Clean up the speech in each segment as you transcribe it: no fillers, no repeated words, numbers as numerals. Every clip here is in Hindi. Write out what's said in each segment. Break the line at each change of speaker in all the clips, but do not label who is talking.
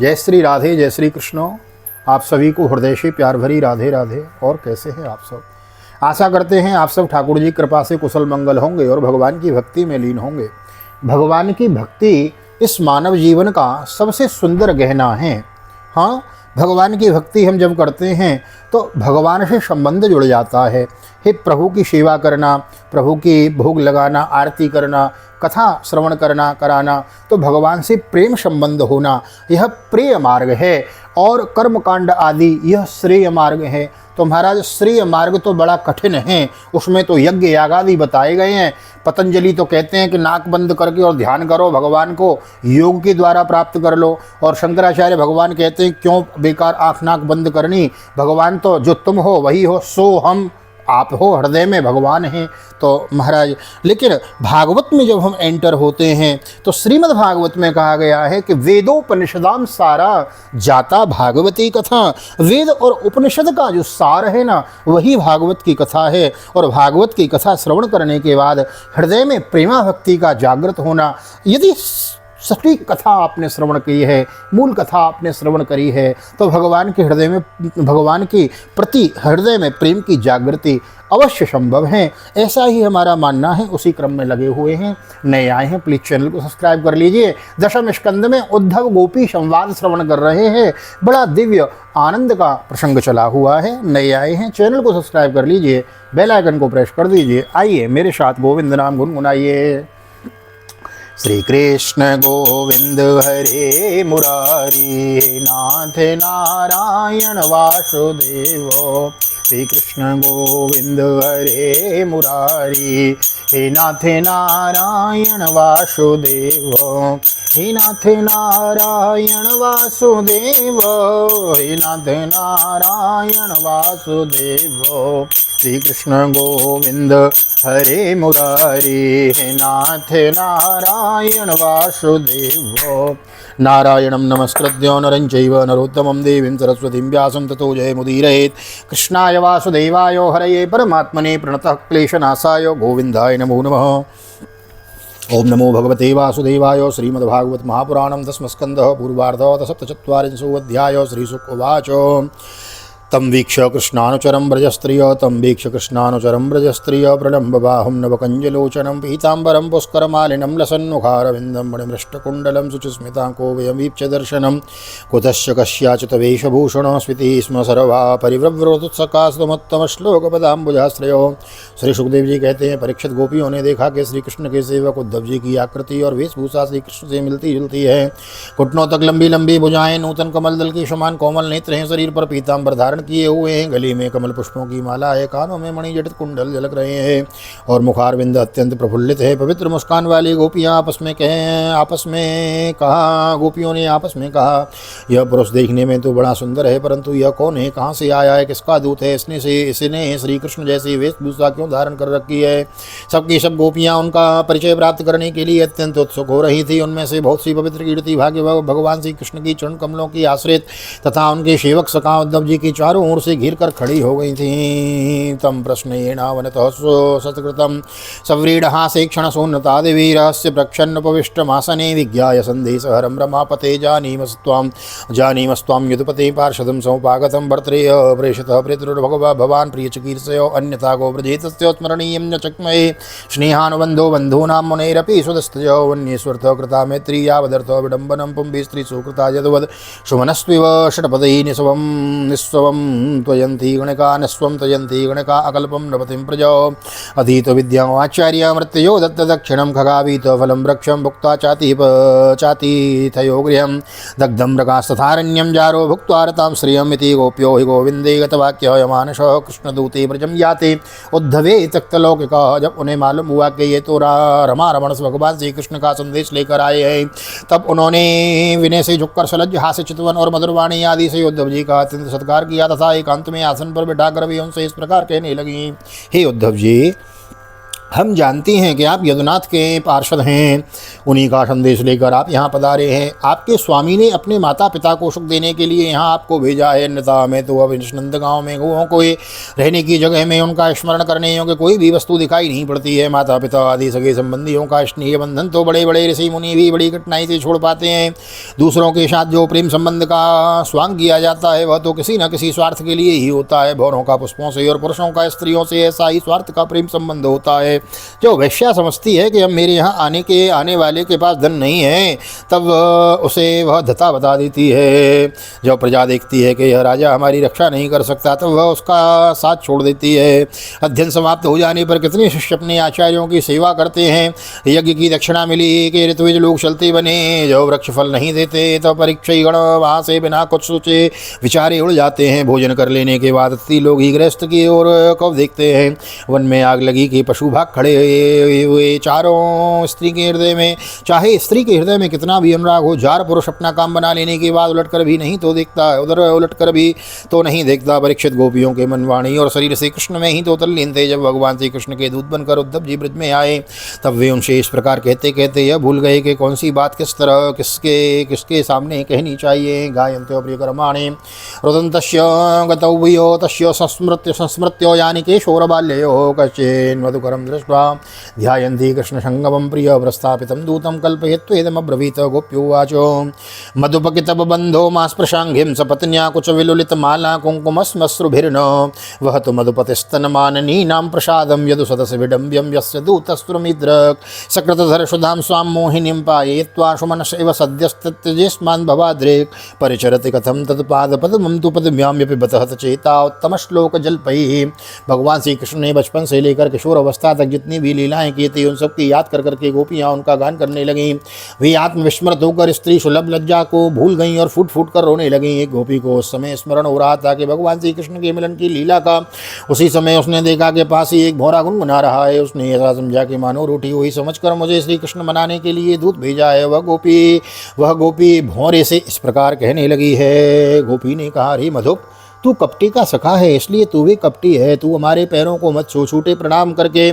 जय श्री राधे, जय श्री कृष्ण। आप सभी को हृदय से प्यार भरी राधे राधे। और कैसे हैं आप सब? आशा करते हैं आप सब ठाकुर जी कृपा से कुशल मंगल होंगे और भगवान की भक्ति में लीन होंगे। भगवान की भक्ति इस मानव जीवन का सबसे सुंदर गहना है। हाँ, भगवान की भक्ति हम जब करते हैं तो भगवान से संबंध जुड़ जाता है। हे प्रभु की सेवा करना, प्रभु की भोग लगाना, आरती करना, कथा श्रवण करना कराना, तो भगवान से प्रेम संबंध होना, यह प्रिय मार्ग है। और कर्मकांड आदि यह श्रेय मार्ग है। तो महाराज श्रेय मार्ग तो बड़ा कठिन है, उसमें तो यज्ञ याग आदि बताए गए हैं। पतंजलि तो कहते हैं कि नाक बंद करके और ध्यान करो, भगवान को योग के द्वारा प्राप्त कर लो। और शंकराचार्य भगवान कहते हैं क्यों बेकार आँख नाक बंद करनी, भगवान तो जो तुम हो वही हो, सो हम आप हो, हृदय में भगवान हैं। तो महाराज लेकिन भागवत में जब हम एंटर होते हैं तो श्रीमद् भागवत में कहा गया है कि वेदोपनिषदाम सारा जाता भागवती कथा। वेद और उपनिषद का जो सार है ना, वही भागवत की कथा है। और भागवत की कथा श्रवण करने के बाद हृदय में प्रेमा भक्ति का जागृत होना, यदि सटीक कथा आपने श्रवण की है, मूल कथा आपने श्रवण करी है, तो भगवान के हृदय में, भगवान के प्रति हृदय में प्रेम की जागृति अवश्य संभव है। ऐसा ही हमारा मानना है। उसी क्रम में लगे हुए हैं। नए आए हैं प्लीज़ चैनल को सब्सक्राइब कर लीजिए। दशम स्कंद में उद्धव गोपी संवाद श्रवण कर रहे हैं। बड़ा दिव्य आनंद का प्रसंग चला हुआ है। नए आए हैं चैनल को सब्सक्राइब कर लीजिए, बेल आइकन को प्रेस कर दीजिए। आइए मेरे साथ गोविंद नाम गुनगुनाइए। श्री कृष्ण गोविंद हरे मुरारी, नाथ नारायण वासुदेव। श्री कृष्ण गोविंद हरे मुरारी, हे नाथ नारायण वासुदेव। हे नाथ नारायण वासुदेव, हे नाथ नारायण वासुदेव। श्री कृष्ण गोविंद हरे मुरारी, हे नाथ नारायण वासुदेव। नारायणं नमस्कृत्य नरं चैव नरोत्तमं देवीं सरस्वतीं व्यासं ततो जयमुदीरयेत्। कृष्णाय वासुदेवाय हरये परमात्मने प्रणतः क्लेशनाशाय गोविन्दाय नमो नमः। ओम नमो भगवते वासुदेवाय। श्रीमद्भागवत महापुराणं दशमस्कन्धः पूर्वार्धः सप्तचत्वारिंशोऽध्यायः। श्रीशुक उवाच तम वीक्ष कृष्णानुचरं व्रजस्त्रिय, तम वीक्ष कृष्णानुचरं व्रजस्त्रिय, प्रलम्बबाहुं नवकञ्जलोचनं पीताम्बरं पुष्करमालिनं लसन्मुखारविन्दं मणिमृष्टकुण्डलं शुचिस्मिताङ्कोऽवयं वीप्यदर्शनं कुतश्च कस्याचित् वेशभूषणो स्फीतिः स्म सर्वा परिव्रव्रोतुत्सकास्तमोत्तमश्लोकपदाम्बुजाश्रयो। श्री सुखदेव जी कहते हैं, परीक्षित गोपियों ने देखा कि श्री कृष्ण के सेवक उद्धव जी की आकृति और वेशभूषा श्री कृष्ण से मिलती जुलती है। घुटनों तक लंबी लंबी भुजाएं, नूतन कमल दल के समान कोमल नेत्र हैं, शरीर पर पीताम्बर धारण किए हुए हैं, गले में कमल पुष्पों की माला है, कानों में मणिजटित कुंडल झलक रहे हैं और मुखारविंद अत्यंत प्रफुल्लित है। पवित्र मुस्कान वाली गोपियां गोपियों ने आपस में कहा, यह पुरुष देखने में तो बड़ा सुंदर है, परंतु यह कौन है, कहाँ से आया है, किसका दूत है, इसने श्री कृष्ण जैसी वेशभूषा क्यों धारण कर रखी है। सबकी सब गोपियां उनका परिचय प्राप्त करने के लिए अत्यंत उत्सुक हो रही थी। उनमें से बहुत सी पवित्र कीर्ति भाग्य भगवान श्री कृष्ण की चरण कमलों की आश्रित तथा उनके सेवक सखा उद्धव जी की चारों ओर से घिर कर खड़ी हो गई थी। तम प्रश्नेनावनतः सत्कृतं सव्रीडहासे क्षणसोन्नता देवी रहस्य प्रक्षन्नपविष्टमासने विज्ञाय सन्देशहरं रमापते जानीमस्त्वां यदुपते पार्षदं समुपागतं भर्तृय प्रेषितः प्रेतृर्भगवा भवान् प्रियचिकीर्षयो अन्यथा गो व्रजेतस्य स्मरणीयं न चक्मये स्नेहानुबन्धो बन्धूनां मुनैरपि सुदस्तयो वन्येश्वरतः कृता मैत्री यावदर्थो विडम्बनं पुंभिः स्त्रीषु कृता यद्वद् सुमनस्त्विव षट्पदैः निस्वं त्वयन्ति गणका नस्वं त्वयन्ति गणका अकल्पं नपतिं प्रजो अधीत विद्याम् आचार्य मृत्यो दत्त दक्षिणं खगावीत फलं वृक्षं भुक्त्वा चातिथयो गृहं दग्धं मृगास्तथारण्यं जारो भुक्त्वा रतां श्रियम् इति गोप्यो हि गोविन्दे गतवाक्य मानसः कृष्णदूते ब्रजं याते उद्धवे तक्तलौकिका। जब उन्हें मालूम हुआ कि ये तो रमारमण भगवान श्री कृष्ण का संदेश लेकर आए हैं, तब उन्होंने विनय से झुककर सलज्ज हास्य चितवन और मधुरवाणी आदि से उद्धव जी का अत्यंत सत्कार किया तथा एकांत में आसन पर बैठाकर भी उनसे इस प्रकार कहने लगी, हे उद्धव जी, हम जानती हैं कि आप यदुनाथ के पार्षद हैं, उन्हीं का संदेश लेकर आप यहाँ पधारे हैं। आपके स्वामी ने अपने माता पिता को सुख देने के लिए यहाँ आपको भेजा है, अन्यथा हमें तो अब इस नंदगांव में गौओं को रहने की जगह में उनका स्मरण करने योग्य कोई भी वस्तु दिखाई नहीं पड़ती है। माता पिता आदि सगे संबंधियों का स्नेह बंधन तो बड़े बड़े ऋषि मुनि भी बड़ी कठिनाई से छोड़ पाते हैं। दूसरों के साथ जो प्रेम संबंध का स्वांग किया जाता है वह तो किसी न किसी स्वार्थ के लिए ही होता है। भौरों का पुष्पों से और पुरुषों का स्त्रियों से ऐसा ही स्वार्थ का प्रेम संबंध होता है। जो वैश्या समझती है कि अब मेरे यहाँ आने वाले के पास धन नहीं है, तब उसे वह धता बता देती है। जब प्रजा देखती है कि यह राजा हमारी रक्षा नहीं कर सकता, तब वह उसका साथ छोड़ देती है। अध्ययन समाप्त हो जाने पर कितने शिष्य अपने आचार्यों की सेवा करते हैं। यज्ञ की दक्षिणा मिली कि ऋत्विज लोग चलते बने, जो वृक्ष फल नहीं देते तो परीक्षी गण वहाँ से बिना कुछ सोचे विचारे उड़ जाते हैं। भोजन कर लेने के बाद अति लोग ही गृहस्थ की ओर कब देखते हैं। वन में आग लगी कि पशु भाग खड़े हुए चारों स्त्री के हृदय में, चाहे स्त्री के हृदय में कितना भी अनुराग हो, जार पुरुष अपना काम बना लेने के बाद उलटकर भी नहीं तो देखता है, उधर उलटकर भी तो नहीं देखता। परीक्षित गोपियों के मन, वाणी और शरीर से कृष्ण में ही तो तल्लीन थे। जब भगवान श्री कृष्ण के दूत बनकर उद्धव जी ब्रज में आए, तब वे उनसे इस प्रकार कहते कहते यह भूल गए कि कौन सी बात किस तरह किसके सामने कहनी चाहिए। गायन्त्यो प्रियकर्माणि रुदन्तस्य गतौ भूयो तस्य संस्मृत्यो यानि केशोरबाल्ययो कश्चिन् मधुकरं दृष्ट्वा ध्यायन्ति कृष्णसङ्गमं प्रिय प्रस्थापितं दूतं कल्पयित्वेदमब्रवीत। गोप्योवाच मधुपकितबन्धो मास्पृशाङ्घ्रिं सपत्न्या कुचविलुलितमाला कुङ्कुमस्मश्रुभिर्न वहतु मधुपतिस्तनमाननीनां प्रसादं यदु सदसि विडम्ब्यं यस्य दूतस्त्वमिद्रक् सकृतधरसुधां स्वां मोहिनीं पाययित्वा सुमनस इव सद्यस्तत्यजेस्मान् भवाद्रेक् परिचरति कथं तत्पादपद्मं तु पद्म्यां यपि बतहत चेता उत्तमश्लोक जल्पैः। भगवान श्री कृष्ण ने बचपन से लेकर किशोर अवस्था तक जितनी भी लीलाएं की थी, उन सब की याद कर करके गोपियाँ उनका गान करने लगीं। वे आत्मविस्मृत होकर स्त्री सुलभ लज्जा को भूल गईं और फूट फूट कर रोने लगीं। एक गोपी को उस समय स्मरण हो रहा था कि भगवान श्री कृष्ण के मिलन की लीला का। उसी समय उसने देखा कि पास ही एक भौरा गुनगुना रहा है। उसने ऐसा समझा कि मानो रोटी हुई समझकर मुझे श्री कृष्ण मनाने के लिए दूत भेजा है। वह गोपी भौरे से इस प्रकार कहने लगी है। गोपी ने कहा, अरे मधुप, तू कपटी का सखा है, इसलिए तू भी कपटी है। तू हमारे पैरों को मत छू, झूठे प्रणाम करके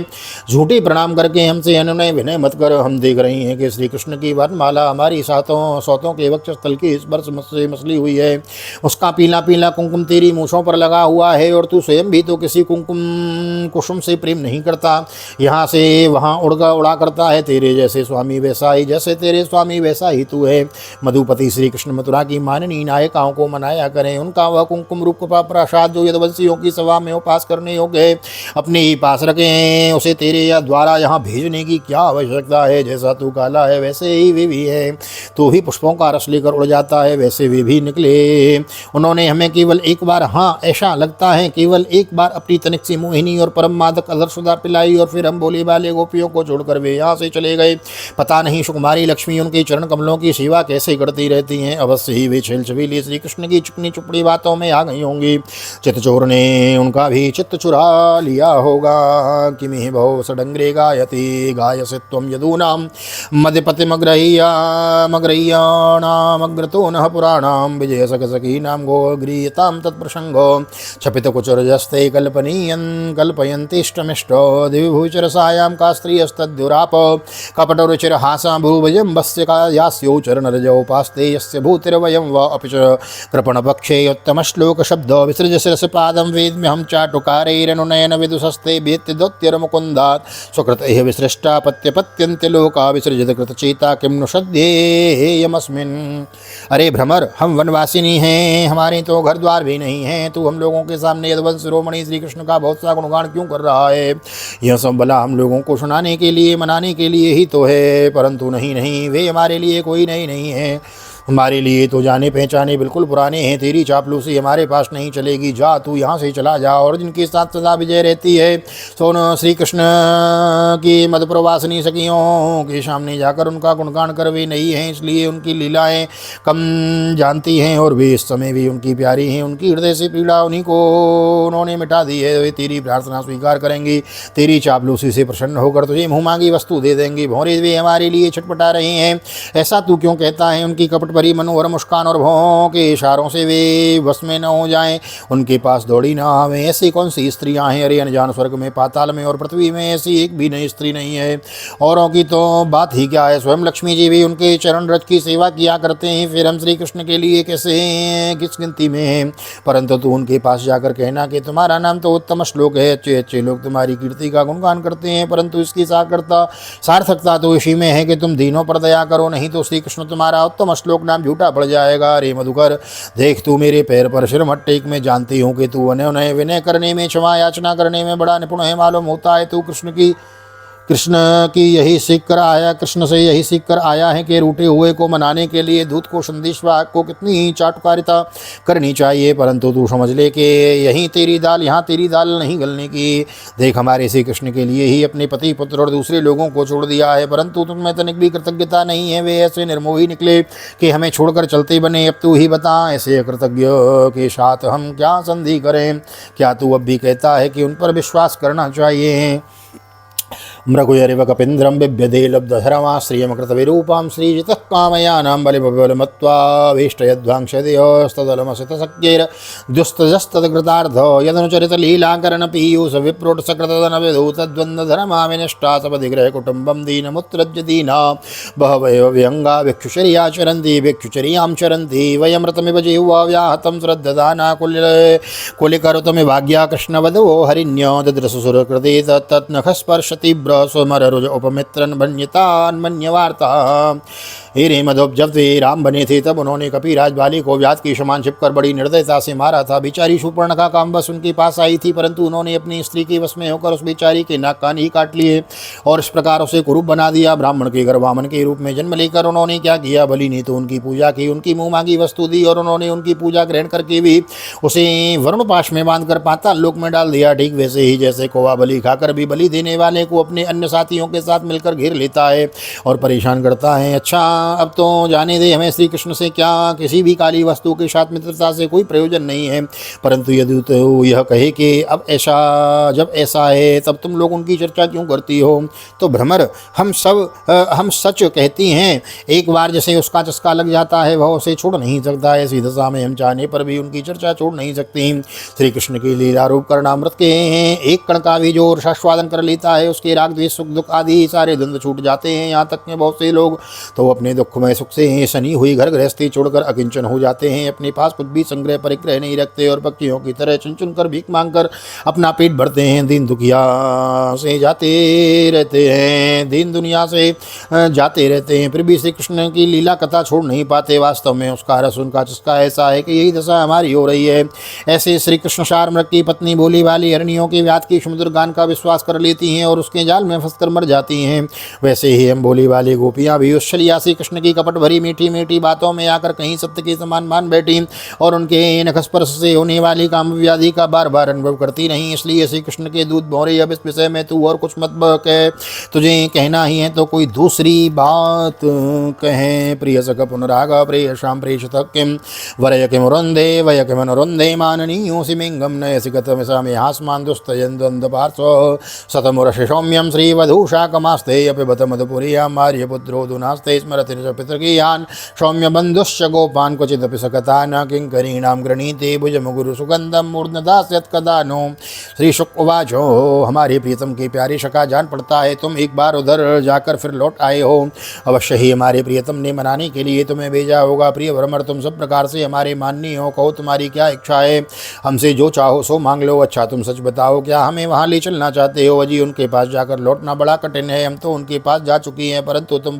हमसे अनुनय विनय मत कर। हम देख रही हैं कि श्री कृष्ण की वरमाला हमारी सौतों के वक्षस्थल की स्पर्श से मसली हुई है। उसका पीला पीला कुंकुम तेरी मूछों पर लगा हुआ है, और तू स्वयं भी तो किसी कुसुम से प्रेम नहीं करता, यहाँ से वहाँ उड़ा करता है। तेरे जैसे स्वामी वैसा ही, जैसे तेरे स्वामी वैसा ही तू है। मधुपति श्री कृष्ण मथुरा की माननीय नायिकाओं को मनाया करें। उनका वह कुंकुम रूप कृपा प्रसाद जो यदुवंशियों की सभा में उपास करने योग्य है, अपने ही पास रखें। उसे तेरे या द्वारा यहाँ भेजने की क्या आवश्यकता है। जैसा तू काला है वैसे ही वे भी है, तू ही पुष्पों का रस लेकर उड़ जाता है वैसे वे भी निकले। उन्होंने हमें केवल एक बार, हाँ ऐसा लगता है केवल एक बार, अपनी तनिक सी मोहिनी और परम मादक अधरसुधा पिलाई, और फिर हम बोले वाले गोपियों को छोड़कर वे यहाँ से चले गए। पता नहीं सुकुमारी लक्ष्मी उनके चरण कमलों की सेवा कैसे करती रहती हैं। अवश्य ही वे छेल छबीली श्री कृष्ण की चिकनी चुपड़ी बातों में आ गई होंगी। चित्तचोर ने उनका भी चित्त चुरा लिया होगा। किमिह भव सडंग्रे गायति गायसि त्वं यदूनां मद्यपतिमग्रह्याणामग्रतो नः पुराणां विजयसखसखीनां गोगृह्यतां तत्प्रसंगो क्षपितकुचरजस्ते कल्पयन्तिष्टमिष्टो दिव्यभूचरसायां का स्त्रियस्तद्युराप कपटरुचिरहासा भूभजम्बस्य का यास्योचरणरजोपास्ते यस्य भूतिर्वयं वा अपि च कृपणपक्षे उत्तमश्लोकशब्दो विसृज शिरसपादं वेद्म्यहं चाटुकारैरनुनयन विदुषस्ते वेत्तिदोत्तिरमुकुन्दात् स्वकृत इह विसृष्टा पत्यपत्यन्त्य लोका विसृजित कृतचेता किं नु सद्येयमस्मिन्। अरे भ्रमर, हम वनवासिनी हैं, हमारे तो घर द्वार भी नहीं हैं। तू हम लोगों के सामने यदुवंश शिरोमणि श्री कृष्ण का बहुत सा गुणगान क्यों कर रहा है। यह सब भला हम लोगों को सुनाने के लिए, मनाने के लिए ही तो है, परंतु नहीं, वे हमारे लिए कोई नहीं है। हमारे लिए तो जाने पहचाने बिल्कुल पुराने हैं। तेरी चापलूसी हमारे पास नहीं चलेगी। जा, तू यहाँ से चला जा। और जिनके साथ सदा विजय रहती है, तो श्री कृष्ण की मधुप्रवासिनी सखियों के सामने जाकर उनका गुणगान कर। वे नहीं हैं, इसलिए उनकी लीलाएं कम जानती हैं, और वे इस समय भी उनकी प्यारी हैं। उनकी हृदय से पीड़ा उन्हीं को उन्होंने मिटा दी है। वे तेरी प्रार्थना स्वीकार करेंगी, तेरी चापलूसी से प्रसन्न होकर तुझे मुँह मांगी वस्तु दे देंगी। भौरे वे हमारे लिए छटपटा रहे हैं, ऐसा तू क्यों कहता है। उनकी कपट भरी मनोहर मुस्कान और भौं के इशारों से वे बस में न हो जाएं, उनके पास दौड़ी ना आवें। ऐसी कौन सी स्त्रियां हैं? अरे अनजान स्वर्ग में, पाताल में और पृथ्वी में ऐसी एक भी नई स्त्री नहीं है। औरों की तो बात ही क्या है, स्वयं लक्ष्मी जी भी उनके चरण रज की सेवा किया करते हैं, फिर हम श्री कृष्ण के लिए कैसे हैं, किस गिनती में हैं। परंतु तू उनके पास जाकर कहना कि तुम्हारा नाम तो उत्तम श्लोक है, अच्छे अच्छे लोग तुम्हारी कीर्ति का गुणगान करते हैं, परंतु इसकी सार्थकता तो इसी में है कि तुम दीनों पर दया करो, नहीं तो श्री कृष्ण तुम्हारा उत्तम श्लोक नाम झूठा पड़ जाएगा। अरे मधुकर, देख तू मेरे पैर पर सिर मत टेक, मैं जानती हूँ कि तू अनय विनय करने में, क्षमा याचना करने में बड़ा निपुण है। मालूम होता है तू कृष्ण की यही सीख कर आया, कृष्ण से यही सीख कर आया है कि रूठे हुए को मनाने के लिए दूत को, संदेश वाहक को कितनी ही चाटुकारिता करनी चाहिए। परंतु तू समझ ले कि यहीं तेरी दाल, यहाँ तेरी दाल नहीं गलने की। देख, हमारे श्री कृष्ण के लिए ही अपने पति पुत्र और दूसरे लोगों को छोड़ दिया है, परंतु तुममें तनिक भी कृतज्ञता नहीं है। वे ऐसे निर्मोही निकले कि हमें छोड़कर चलते बने। अब तू ही बता, ऐसे अकृतज्ञ के साथ हम क्या संधि करें? क्या तू अब भी कहता है कि उन पर विश्वास करना चाहिए? मृगुयरिव कपीन्द्रं बिभ्यदे लब्धधर्माश्रियमकृतविरूपां श्रीजितः कामयानां बलिबलमत्वाभीष्टयध्वांशदियोस्तदलमसितशक्यैर्दुस्तजस्तत्कृतार्थ यदनुचरितलीलाकरणपीयूषविप्रोटसकृतधर्मा विनष्टा सपदिग्रहकुटुम्बं दीनमुत्सृज्य दीना बहवयो व्यङ्गा भिक्षुचर्या चरन्ति वयमृतमिव जिह्वा व्याहतं श्रद्धदाना कुलिकरुतमिवाज्ञा कृष्णवधवो हरिण्यो ददृशुसुरकृते तत्नखस्पर्शति स्वमरुज उपमित्रन भन्यतान मन्यवार्ता। हीरे मधुप जब वे राम बने थे तब उन्होंने कपिराज बाली को व्याध की समान छिपकर बड़ी निर्दयता से मारा था। बेचारी शूर्पणखा काम बस उनके पास आई थी, परंतु उन्होंने अपनी स्त्री के वश में होकर उस बेचारी के नाक कान ही काट लिए और इस प्रकार उसे कुरूप बना दिया। ब्राह्मण के घर वामन के रूप में जन्म लेकर उन्होंने क्या किया, बलि ने तो उनकी पूजा की, उनकी मुँह मांगी वस्तु दी और उन्होंने उनकी पूजा ग्रहण करके भी उसे वरुण पाश में बांधकर पाताल लोक में डाल दिया। ठीक वैसे ही जैसे कौवा बलि खाकर भी बलि देने वाले को अपने अन्य साथियों के साथ मिलकर घेर लेता है और परेशान करता है। अच्छा, अब तो जाने दे, हमें श्री कृष्ण से क्या किसी भी काली वस्तु के साथ मित्रता से कोई प्रयोजन नहीं है। परंतु यदि तो यह कहे कि अब जब ऐसा है तब तुम लोग उनकी चर्चा क्यों करती हो, तो भ्रमर, हम सच कहती हैं। एक बार जैसे उसका चस्का लग जाता है वह उसे छोड़ नहीं सकता। ऐसी दशा में हम चाहने पर भी उनकी चर्चा छोड़ नहीं सकती। श्री कृष्ण की लीला रूप करना अमृत के एक कण का भी जो रसास्वादन कर लेता है उसके राग द्वेष सुख दुख आदि सारे द्वंद्व छूट जाते हैं। यहाँ तक में बहुत से लोग तो अपने दुखमय सुख से सनी हुई घर गृहस्थी छोड़कर अकिंचन हो जाते हैं, अपने पास कुछ भी संग्रह परिग्रह नहीं रखते और पक्षियों की तरह चुन चुन कर भीख मांगकर अपना पेट भरते हैं। दीन दुनिया से जाते रहते हैं, फिर भी श्री कृष्ण की लीला कथा छोड़ नहीं पाते। वास्तव में उसका रस उनका चस्का ऐसा है कि यही दशा हमारी हो रही है। ऐसे श्री कृष्ण शार्मृग की पत्नी भोली वाली हरणियों के व्याध की समुद्र गान का विश्वास कर लेती हैं और उसके जाल में फंसकर मर जाती हैं। वैसे ही हम भोली वाली गोपियां भी उस छलियासी कृष्ण की कपट भरी मीठी मीठी बातों में आकर कहीं सत्य के समान मान बैठी और उनके नखस्पर्श से होने वाली काम व्याधि का बार बार अनुभव करती नहीं। इसलिए श्री कृष्ण के दूध भौरे, अब इस विषय में तू और कुछ मत कह, तुझे कहना ही है तो कोई दूसरी बात कहें। प्रिय सख पुनराग प्रिय श्याम प्रेषत किम वरय किम रुंदे वय किम अनुरुंदे माननीयो सिमिंगम नयसि गतम सामे हास्मान दुस्तयन द्वंद्व पार्श्व सतमुरश सौम्यम श्रीवधूषा कमास्ते अपि बत मधुपुरिया मार्यपुत्रो दुनास्ते स्मरति पितृगीयान् सौम्य बंधुश्च गोपान् क्वचिदपि सकता न किंकरीणां गृणीते भुजमुगुरु सुगंधम मूर्धदास्यत् कदा नो। श्री शुक उवाचो, हमारे प्रियतम के प्यारे शका, जान पड़ता है तुम एक बार उधर जाकर फिर लौट आए हो। अवश्य ही हमारे प्रियतम ने मनाने के लिए तुम्हें भेजा होगा। प्रिय भ्रमर, तुम सब प्रकार से हमारे माननीय हो, कहो तुम्हारी क्या इच्छा है, हमसे जो चाहो सो मांग लो। अच्छा तुम सच बताओ, क्या हमें वहाँ ले चलना चाहते हो? अजी उनके पास जाकर लौटना बड़ा कठिन है, हम तो उनके पास जा चुकी हैं, परंतु तुम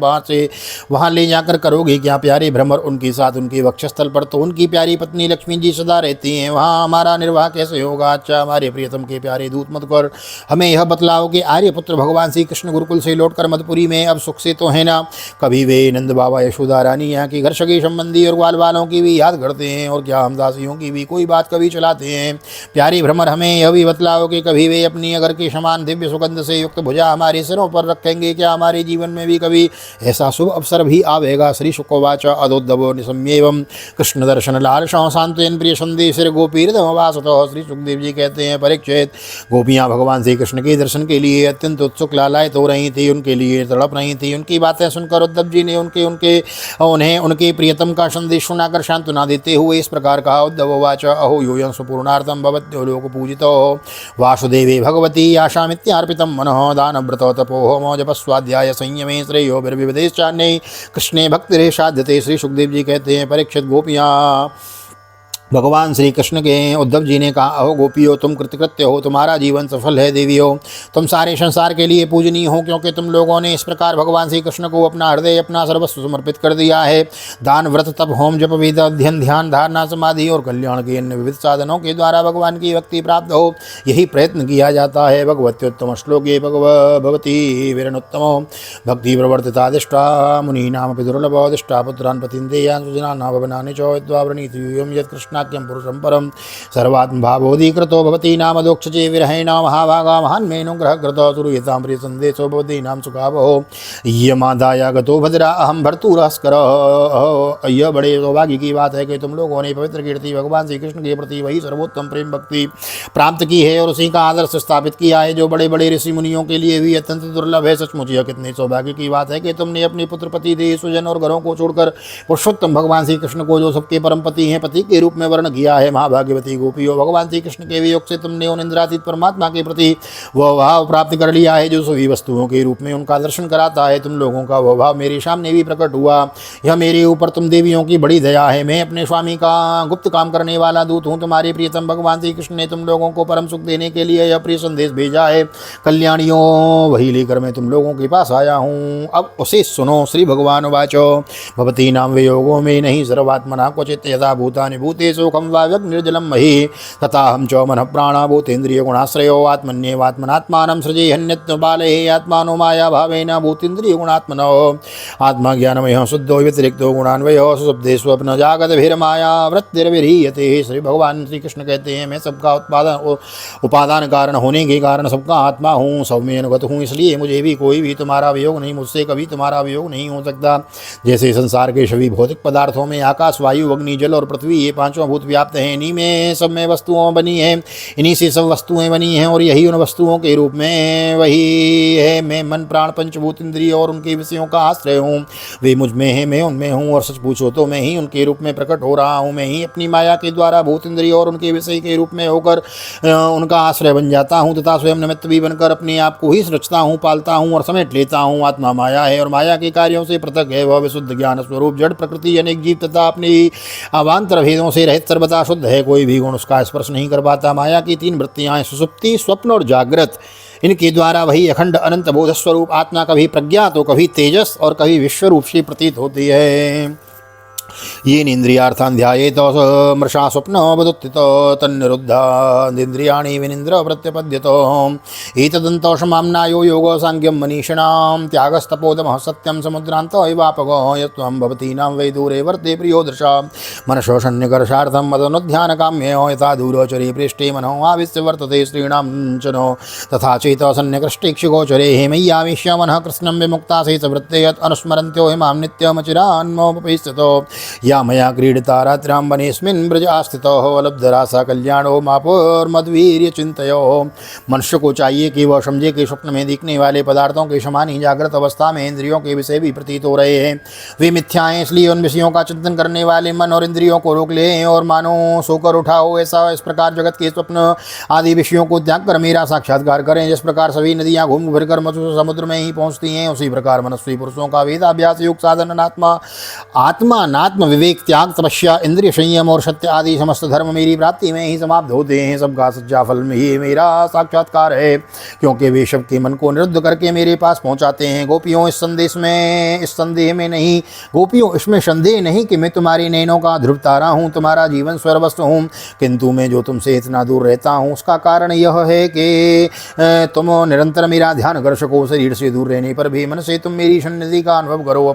वहाँ ले जाकर करोगे क्या? प्यारे भ्रमर, उनके साथ उनके वक्षस्थल पर तो उनकी प्यारी पत्नी लक्ष्मी जी सदा रहती हैं, वहाँ हमारा निर्वाह कैसे होगा? अच्छा हमारे प्रियतम के प्यारे दूत मधुकर, हमें यह बतलाओ कि आर्यपुत्र भगवान श्री कृष्ण गुरुकुल से लौटकर मधुपुरी में अब सुख से तो है ना? कभी वे नंद बाबा यशोदा रानी यहाँ की घर सगे संबंधी और ग्वाल वालों की भी याद करते हैं और क्या हम दासियों की भी कोई बात कभी चलाते हैं? प्यारे भ्रमर, हमें यह भी बतलाओ कि कभी वे अपनी अगर के समान दिव्य सुगंध से युक्त भुजा हमारे सिरों पर रखेंगे क्या? हमारे जीवन में भी कभी ऐसा शुभ अवसर भी आवेगा। श्री शुकोवाच अदोद्धवो निसम्येवं कृष्ण दर्शन लालसं सांत्वयन् प्रिय संदेशिर गोपीर्दमवासतो। श्री सुखदेव जी कहते हैं, परीक्षित, गोपियाँ भगवान श्री कृष्ण के दर्शन के लिए अत्यंत उत्सुक लालायित हो रही थी, उनके लिए तड़प रही थी। उनकी बातें सुनकर उद्धव जी ने उन्हें उनके प्रियतम का संदेश सुनाकर सांत्वना देते हुए इस प्रकार कहा। उद्धवोवाच अहो यूयं सुपूर्णार्थं भवत्यो लोक पूजितो वासुदेवे भगवती आशामित्यार्पितं मनः दानव्रतो तपोहोमो जपस्वाध्याय संयमे श्रेयो विविधेश्चान्ये कृष्णे भक्तिरे साध्यते। श्री सुखदेव जी कहते हैं, परीक्षित, गोपियाँ भगवान श्री कृष्ण के उद्धव जी ने कहा, अहो गोपियों, तुम कृतकृत्य हो, तुम्हारा जीवन सफल है। देवियों, तुम सारे संसार के लिए पूजनीय हो, क्योंकि तुम लोगों ने इस प्रकार भगवान श्री कृष्ण को अपना हृदय, अपना सर्वस्व समर्पित कर दिया है। दान, व्रत, तप, होम, जप, वेद अध्ययन, ध्यान, धारणा, समाधि और कल्याण के अन्य विविध साधनों के द्वारा भगवान की भक्ति प्राप्त हो, यही प्रयत्न किया जाता है। भगवत्योत्तम श्लोके भगवती वीरनोत्तमो भक्ति प्रवर्तितादिष्टा मुनीनामपि दुर्लभो दिष्टा पुत्रान् पतिन्देयान् सुजनान् भवनानि च विद्वावृणीति यूयं यत् कृष्णाख्यं पुरुषं परं सर्वात्मभावोदीकृतो भवती नाम दोक्षचे विरहेण महाभागा महान्मेनुग्रहकृतो सुरूयतां प्रिय संदेशो भवती नाम सुखावहो यमादाया गतो भद्रा अहम भर्तुरस्कर। यह बड़े सौभाग्य की बात है कि तुम लोगों ने पवित्र कीर्ति भगवान श्री कृष्ण के प्रति वही सर्वोत्तम प्रेम भक्ति प्राप्त की है और उसी का आदर्श स्थापित किया है जो बड़े बड़े ऋषि मुनियों के लिए भी अत्यंत दुर्लभ है। सचमुच यह कितने सौभाग्य की बात है कि तुमने अपने पुत्र, पति, देह, सुजन और घरों को छोड़कर पुरुषोत्तम भगवान श्री कृष्ण को, जो सबके परम पति हैं, पति के रूप में वर्ण किया है। महाभाग्यवती गोपियों, भगवान श्री कृष्ण के वियोग से तुमने उन इंद्रातीत परमात्मा के प्रति वह भाव प्राप्त कर लिया है जो सभी वस्तुओं के रूप में उनका दर्शन कराता है। तुम लोगों का वह भाव मेरे सामने भी प्रकट हुआ। यह मेरे ऊपर तुम देवियों की बड़ी दया है। मैं अपने स्वामी का गुप्त काम करने वाला दूत हूँ। तुम्हारे प्रियतम भगवान श्री कृष्ण ने तुम लोगों को परम सुख देने के लिए यह प्रिय संदेश भेजा है। कल्याणियों, वही लेकर मैं तुम लोगों के पास आया हूँ। अब उसे सुनो। श्री भगवान वाचो भवती नाम वियोगो में नहीं सर्वात्मना क्वचित यदा भूतानि भूतेषु खं वा निर्जलम मही तथा हम च मन प्राणा भूतेन्द्रिय गुणाश्रयो आत्मन्येवात्मनात्मानं सृजेहन्यत्न बालये आत्मानो माया भावेन भूतेन्द्रिय गुणात्मनो आत्मा ज्ञानमय शुद्धो व्यतिरिक्तो गुणान्वयो सुशब्देष्वप्न जागत भीरमाया वृत्तिर्विहीयते। श्री भगवान श्री कृष्ण कहते हैं, मैं सबका उपादान कारण होने के कारण सबका आत्मा हूँ, सब में अनुगत हूँ, इसलिए मुझे भी कोई भी तुम्हारा वियोग नहीं, मुझसे कभी तुम्हारा वियोग नहीं हो सकता। जैसे संसार के सभी भौतिक पदार्थों में आकाश, वायु, अग्नि, जल और पृथ्वी, ये पांचों भूत व्याप्त हैं, इन्हीं में सब में वस्तुओं बनी हैं, इन्हीं से सब वस्तुएं बनी हैं और यही उन वस्तुओं के रूप में वही है। मैं मन, प्राण, पंचभूत, इंद्रिय और उनके विषयों का आश्रय हूँ। वे मुझ में हैं, मैं उनमें हूँ और सच पूछो तो मैं ही उनके रूप में प्रकट हो रहा हूँ। मैं ही अपनी माया के द्वारा भूत, इंद्रिय और उनके विषय के रूप में होकर उनका आश्रय बन जाता हूँ तथा स्वयं निमित्त भी बनकर अपने आप को ही रचता हूँ, पालता हूँ और समेट लेता हूँ। आत्मा माया है और माया के कार्यों से पृथक है। वह विशुद्ध ज्ञान स्वरूप जड़ प्रकृति अनेक जीव तथा अपनी अवान्तर भेदों से रहित सर्वदा शुद्ध है। कोई भी गुण उसका स्पर्श नहीं कर पाता। माया की तीन वृत्तियाँ, सुषुप्ति, स्वप्न और जागृत, इनके द्वारा वही अखंड अनंत बोध स्वरूप आत्मा कभी प्रज्ञा तो कभी तेजस और कभी विश्वरूप से प्रतीत होती है। ये इंद्रियार्थान् ध्यायेत मृषा स्वप्न वदुत्थित तन्निरुद्धान्द्रियाणि विनिन्द्र प्रत्यपद्यतो एतदन्तोषमाम्नायो योगो सांख्यं मनीषिणां त्यागस्तपोदमः सत्यं समुद्रान्तो एवापगो यत्त्वं भवतीनां वै दूरे वर्ते प्रियो दृशा मनसो शन्यकर्षार्थं मदनुध्यानकाम्यो यथा दूरोचरे पृष्ठे मनो आविश्य वर्तते स्त्रीणां चनो तथा चेतो सन्यकृष्टेक्षुगोचरे मय्याविश्य मनः कृष्णं विमुक्ता शेषवृत्ते यत् अनुस्मरन्त्यो हिमां नित्यमचिरान्मोपैस्यतो या मया क्रीडिता रात्र्यां वनेस्मिन् ब्रज आस्थितो लब्धरासा कल्याणो मापुर्मद्वीर्य चिंतयो। मनुष्य को चाहिए कि वह समझे कि स्वप्न में दिखने वाले पदार्थों के समान ही जागृत अवस्था में इंद्रियों के विषय भी प्रतीत हो रहे हैं। वे मिथ्याएं, इसलिए उन विषयों का चिंतन करने वाले मन और इंद्रियों को रोक ले और मानो सोकर उठा हो। ऐसा इस प्रकार जगत के स्वप्न आदि विषयों को त्याग कर मेरा साक्षात्कार करें। जिस प्रकार सभी नदियाँ घूम फिर कर समुद्र में ही पहुँचती हैं, उसी प्रकार मनस्वी पुरुषों का वेदाभ्यास युक्त साधन आत्मा विवेक, त्याग, तपस्या, इंद्रिय संयम और सत्य आदि समस्त धर्म मेरी प्राप्ति में ही समाप्त होते हैं। सबका सच्चा फल में ही मेरा साक्षात्कार है, क्योंकि वे सबके मन को निरुद्ध करके मेरे पास पहुंचाते हैं। गोपियों, इस संदेह में नहीं, गोपियों, इसमें संदेह नहीं कि मैं तुम्हारी नैनों का ध्रुव तारा हूँ, तुम्हारा जीवन स्वर्वस्त हूँ, किंतु मैं जो तुमसे इतना दूर रहता हूँ उसका कारण यह है कि तुम निरंतर मेरा ध्यान कर सको। शरीर से दूर रहने पर भी मन से तुम मेरी सन्निधि का अनुभव करो।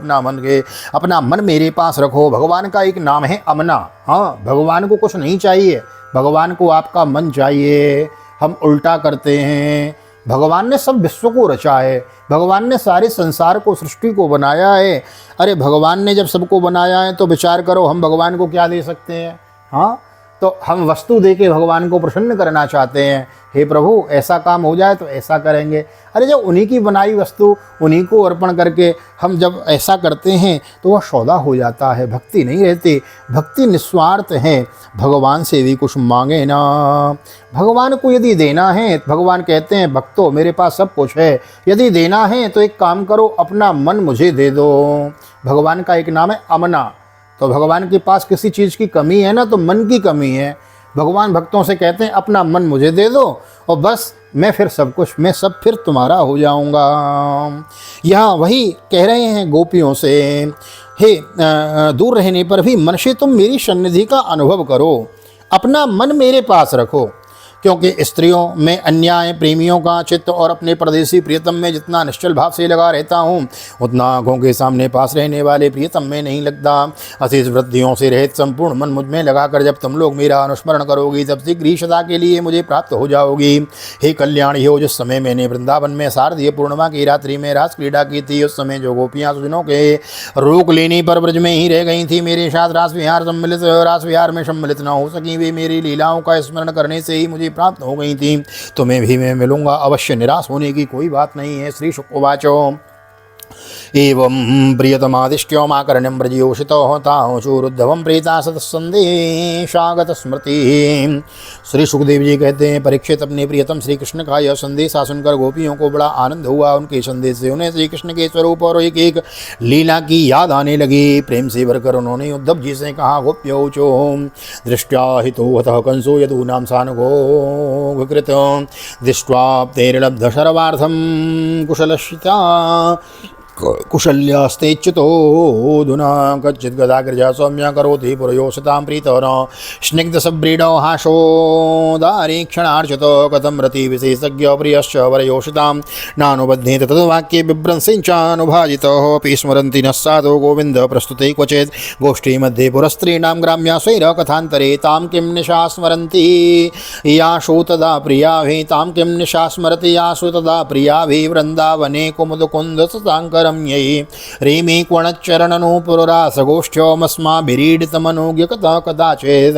अपना मन मेरे पास रखो। भगवान का एक नाम है अमना। हाँ, भगवान को कुछ नहीं चाहिए, भगवान को आपका मन चाहिए। हम उल्टा करते हैं भगवान ने सब विश्व को रचा है, भगवान ने सारे संसार को, सृष्टि को बनाया है। अरे भगवान ने जब सबको बनाया है तो विचार करो हम भगवान को क्या दे सकते हैं। हाँ, तो हम वस्तु दे के भगवान को प्रसन्न करना चाहते हैं। हे प्रभु, ऐसा काम हो जाए तो ऐसा करेंगे। अरे जब उन्हीं की बनाई वस्तु उन्हीं को अर्पण करके हम जब ऐसा करते हैं तो वह सौदा हो जाता है, भक्ति नहीं रहती। भक्ति निस्वार्थ है, भगवान से भी कुछ मांगे ना। भगवान को यदि देना है, भगवान कहते हैं भक्तों मेरे पास सब कुछ है, यदि देना है तो एक काम करो, अपना मन मुझे दे दो। भगवान का एक नाम है अमना। तो भगवान के पास किसी चीज़ की कमी है ना, तो मन की कमी है। भगवान भक्तों से कहते हैं अपना मन मुझे दे दो और बस मैं फिर सब कुछ, मैं सब फिर तुम्हारा हो जाऊंगा। यहाँ वही कह रहे हैं गोपियों से, हे दूर रहने पर भी मन से तुम मेरी सन्निधि का अनुभव करो, अपना मन मेरे पास रखो। क्योंकि स्त्रियों में अन्याय प्रेमियों का चित्त और अपने परदेसी प्रियतम में जितना निश्चल भाव से लगा रहता हूँ, उतना आँखों के सामने पास रहने वाले प्रियतम में नहीं लगता। अशेष वृद्धियों से रहित संपूर्ण मन मुझ में लगाकर जब तुम लोग मेरा अनुस्मरण करोगी तब शीघ्र ही सदा के लिए मुझे प्राप्त हो जाओगी। हे कल्याणी हो, जिस समय मैंने वृंदावन में शारदीय पूर्णिमा की रात्रि में रास क्रीड़ा की थी, उस समय जो गोपियाँ सुजनों के रोक लेने पर ब्रज में ही रह गई थी, मेरे साथ रास विहार में सम्मिलित न हो सकी, वे मेरी लीलाओं का स्मरण करने से ही मुझे प्राप्त हो गई थी। तुम्हें भी मैं मिलूंगा अवश्य, निराश होने की कोई बात नहीं है। श्री शुक उवाचो एवं प्रियतमादिष्ट्यो माकर्ण्यं व्रजयोषितो ताहुचूरुद्धवं प्रीता सतसंदेशागत स्मृति। श्री सुखदेव जी कहते हैं परीक्षित अपने प्रियतम श्री कृष्ण का यह संदेशा सुनकर गोपियों को बड़ा आनंद हुआ। उनके संदेश से उन्हें श्री कृष्ण के स्वरूप और एक एक लीला की याद आने लगी। प्रेम से भरकर उन्होंने उद्धव जी से कहा, गोप्योचो दृष्ट्या हितोऽतः कंसो यदूनां सानुगो कृत दृष्ट्वा तेरलब्ध शर्वार्थं कुशलश्चिता कुशल्यास्तेच्युतोऽधुना कच्चित् गदाग्रजा सौम्या करोति पुरयोषितां प्रीतो न स्निग्धसव्रीडो हासोदारीक्षणार्चितो कथं रति विशेषज्ञ प्रियश्च वरयोषितां नानुबध्येत तद्वाक्ये बिभ्रंसिञ्चानुभाजितोऽपि स्मरन्ति नः साधो गोविन्द प्रस्तुते क्वचित् गोष्ठी मध्ये पुरस्त्रीणां ग्राम्या स्वैर कथान्तरे तां किं निशा स्मरन्ति याशु तदा प्रियाभि तां किं निशा स्मरति याशु तदा प्रियाभि वृन्दावने कुमुदकुन्द सताङ्कर रेमी क्वणच्चरणनूपुररासगोष्ठ्योमस्माभिरीडितमनुज्ञ कथा कदाचित्।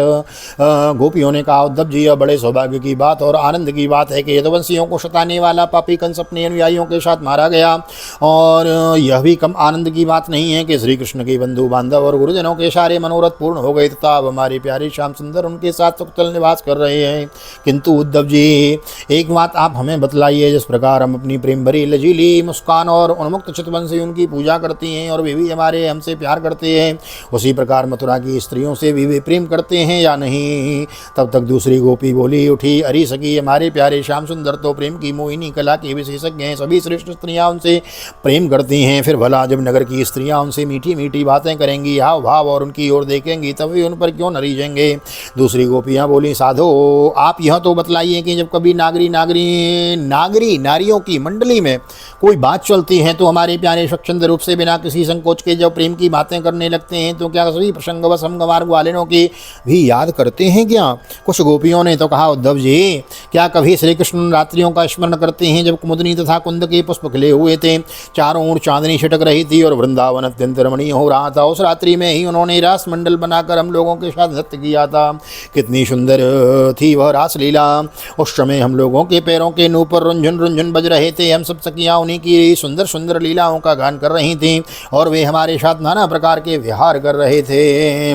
गोपियों ने कहा, उद्धव जी यह बड़े सौभाग्य की बात और आनंद की बात है कि यदुवंशियों को सताने वाला पापी कंस अपने अनुयायियों के साथ मारा गया। और यह भी कम आनंद की बात नहीं है कि श्री कृष्ण के बंधु बांधव और गुरुजनों के सारे मनोरथ पूर्ण हो गए तथा अब हमारे प्यारे श्याम सुंदर उनके साथ सुखतल निवास कर रहे हैं। किंतु उद्धव जी एक बात आप हमें बतलाइए, जिस प्रकार हम अपनी प्रेम भरी लजीली मुस्कान और उन्मुक्त चितवन से उनकी पूजा करती हैं और वे भी हमारे हमसे प्यार करते हैं, उसी प्रकार मथुरा की स्त्रियों से भी वे प्रेम करते हैं या नहीं। तब तक दूसरी गोपी बोली उठी, अरे सखी, हमारे प्यारे श्याम सुंदर तो प्रेम की मोहिनी कला के विशेषज्ञ हैं, सभी श्रेष्ठ स्त्रियां उनसे प्रेम करती हैं। फिर भला जब नगर की स्त्रियां उनसे मीठी मीठी बातें करेंगी, हाव भाव और उनकी ओर देखेंगी, तब वे उन पर क्यों न रीझेंगे। दूसरी गोपियां बोली, साधो आप यह तो बतलाइए कि जब कभी नारियों की मंडली में कोई बात चलती है तो हमारे प्यारे स्वच्छंद रूप से बिना किसी संकोच के जब प्रेम की बातें करने लगते हैं तो क्या सभी प्रसंगवश हम गंवार ग्वालिनों की भी याद करते हैं क्या। कुछ गोपियों ने तो कहा, उद्धव जी क्या कभी श्री कृष्ण रात्रियों का स्मरण करते हैं जब कुमुदनी तथा कुंद के पुष्प खिले हुए थे, चारों ओर चांदनी छिटक रही थी और वृंदावन अत्यंत रमणीय हो रहा था। उस रात्रि में ही उन्होंने रास मंडल बनाकर हम लोगों के साथ नृत्य किया था। कितनी सुंदर थी वह रास लीला। उस समय हम लोगों के पैरों के नूह पर रुंझुन रुंझुन बज रहे थे। हम सब सखियां उन्हीं की सुंदर सुंदर लीलाओं का गान कर रही थी और वे हमारे साथ नाना प्रकार के विहार कर रहे थे।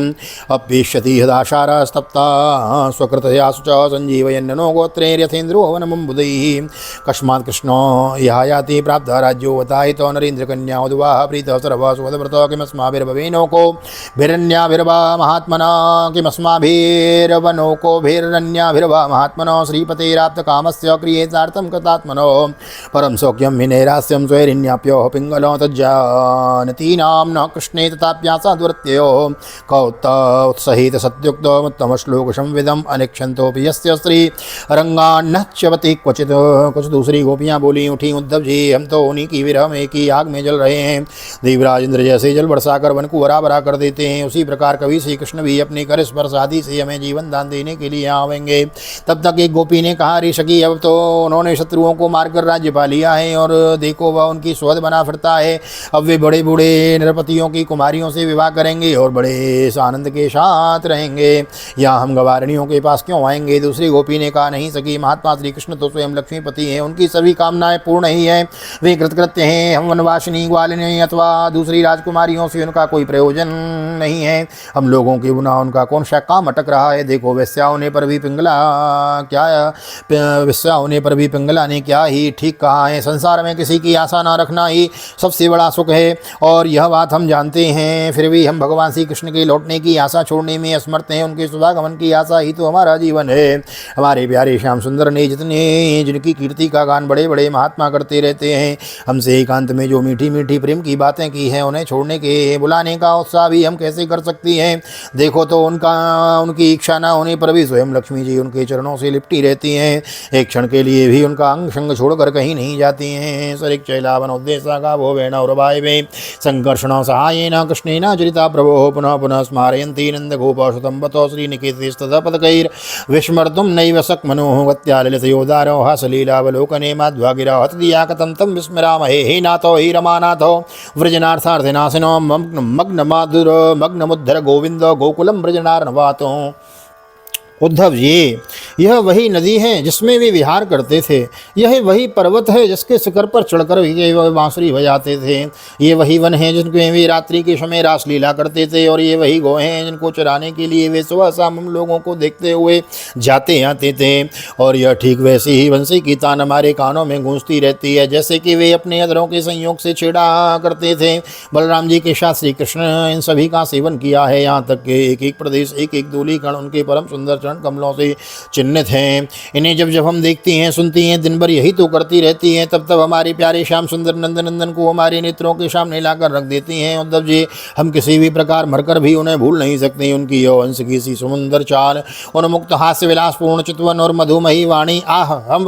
अपेक्षति हदाशारस्तप्ता स्वकृतया सुच संजीवयन्नो गोत्रेर्यथेन्द्रो वनमुम्बुदैः कस्मात् कृष्णो यः याति प्राप्त राज्यो वताहितो नरेन्द्र कन्या उद्वाह प्रीतः सर्वः सुवदव्रतो किमस्माभिर्भवेनोको भिरन्याभिर्वा महात्मना किमस्माभिर्वनोको भिरन्याभिर्वा महात्मनो श्रीपतेराप्त कामस्य क्रियेतार्थं कृतात्मनो परम सौख्यं हि नैरास्यं स्वैरिण्याप्यो पिंग मंगल तज्जानती नाम कृष्णे तथाप्यासा दुर्त्ययो कौत उत्सहित सत्युक्त उत्तम श्लोक संविदम अनिक्षन्तोपि यस्य स्त्री रंगान्न च्यवति क्वचित। कुछ दूसरी गोपियाँ बोली उठी, उद्धव जी हम तो उन्हीं की विरह में की आग में जल रहे हैं। देवराज इंद्र जैसे जल बरसाकर वन को हरा भरा कर देते हैं, उसी प्रकार कभी श्री कृष्ण भी अपनी कर स्पर्श आदि से हमें जीवन दान देने के लिए आवेंगे। तब तक एक गोपी ने कहा, ऋषि अब तो उन्होंने शत्रुओं को मारकर राज्य पा लिया है और देखो वह उनकी सुहद बना फिरता है। अब वे बड़े बूढ़े नरपतियों की कुमारियों से विवाह करेंगे और बड़े आनंद के साथ रहेंगे। यहाँ हम गवारणियों के पास क्यों आएंगे? दूसरी गोपी ने कहा, नहीं सकी, महात्मा श्री कृष्ण तो स्वयं लक्ष्मीपति हैं, उनकी सभी कामनाएं पूर्ण ही है, वे कृतकृत्य हैं। हम वनवासिनी ग्वालिनी अथवा दूसरी राजकुमारियों से उनका कोई प्रयोजन नहीं है। हम लोगों के बिना उनका कौन सा काम अटक रहा है? देखो वेश्या होने पर भी पिंगला ने क्या ही ठीक कहा है, संसार में किसी की आशा ना रखना ही सबसे बड़ा सुख है। और यह बात हम जानते हैं, फिर भी हम भगवान श्री कृष्ण के लौटने की आशा छोड़ने में असमर्थ हैं। उनके सुधागमन की आशा ही तो हमारा जीवन है। हमारे प्यारे श्याम सुंदर ने जिनकी कीर्ति का गान बड़े बड़े महात्मा करते रहते हैं, हमसे एकांत में जो मीठी मीठी प्रेम की बातें की हैं, उन्हें छोड़ने के बुलाने का उत्साह भी हम कैसे कर सकती हैं? देखो तो उनकी इच्छा न होने पर भी स्वयं लक्ष्मी जी उनके चरणों से लिपटी रहती हैं, एक क्षण के लिए भी उनका अंग संग छोड़कर कहीं नहीं जाती हैं। सरिक चैलावन उद्देश्य का भो वेण और में संकर्षण सहायेन कृष्णेन चरिता प्रभो पुनः पुनः स्मारयन्ती नंद गोपाशुतं बतो श्रीनिकेतस्तदा पदकैर् विस्मर्तुं नैव शक्नुः गत्याललितयोदारो हासलीलावलोकने माध्वागिरा हतदिया कथं तं विस्मरामहे। हे नाथो हे रमानाथो व्रजनार्थार्थिनाशिनो मग्नमुद्धर गोविंद गोकुलम व्रजनार्णवातो। उद्धव जी, यह वही नदी है जिसमें वे विहार करते थे, यह वही पर्वत है जिसके शिखर पर चढ़कर वे बांसुरी बजाते थे, ये वही वन है जिनके वे रात्रि के समय रासलीला करते थे, और ये वही गौ हैं जिनको चराने के लिए वे सुबह शाम हम लोगों को देखते हुए जाते आते थे। और यह ठीक वैसी ही बंसी की तान हमारे कानों में गूंजती रहती है जैसे कि वे अपने अधरों के संयोग से छेड़ा करते थे। बलराम जी के साथ श्री कृष्ण इन सभी का सेवन किया है, यहाँ तक कि एक एक प्रदेश एक एक दूली कण उनके परम सुंदर कमलों से चिन्हित हैं। इन्हें जब जब हम देखती हैं सुनती हैं, दिन भर यही तो करती रहती हैं, तब तब हमारे प्यारे श्याम सुंदर नंदन को हमारे नेत्रों के सामने लाकर रख देती हैं। उद्धव जी, हम किसी भी प्रकार मरकर भी उन्हें भूल नहीं सकते। उनकी यह हंस की सी समुंदर चाल, उन्मुक्त हास्य विलास पूर्ण चितवन और मधुमही वाणी, आह हम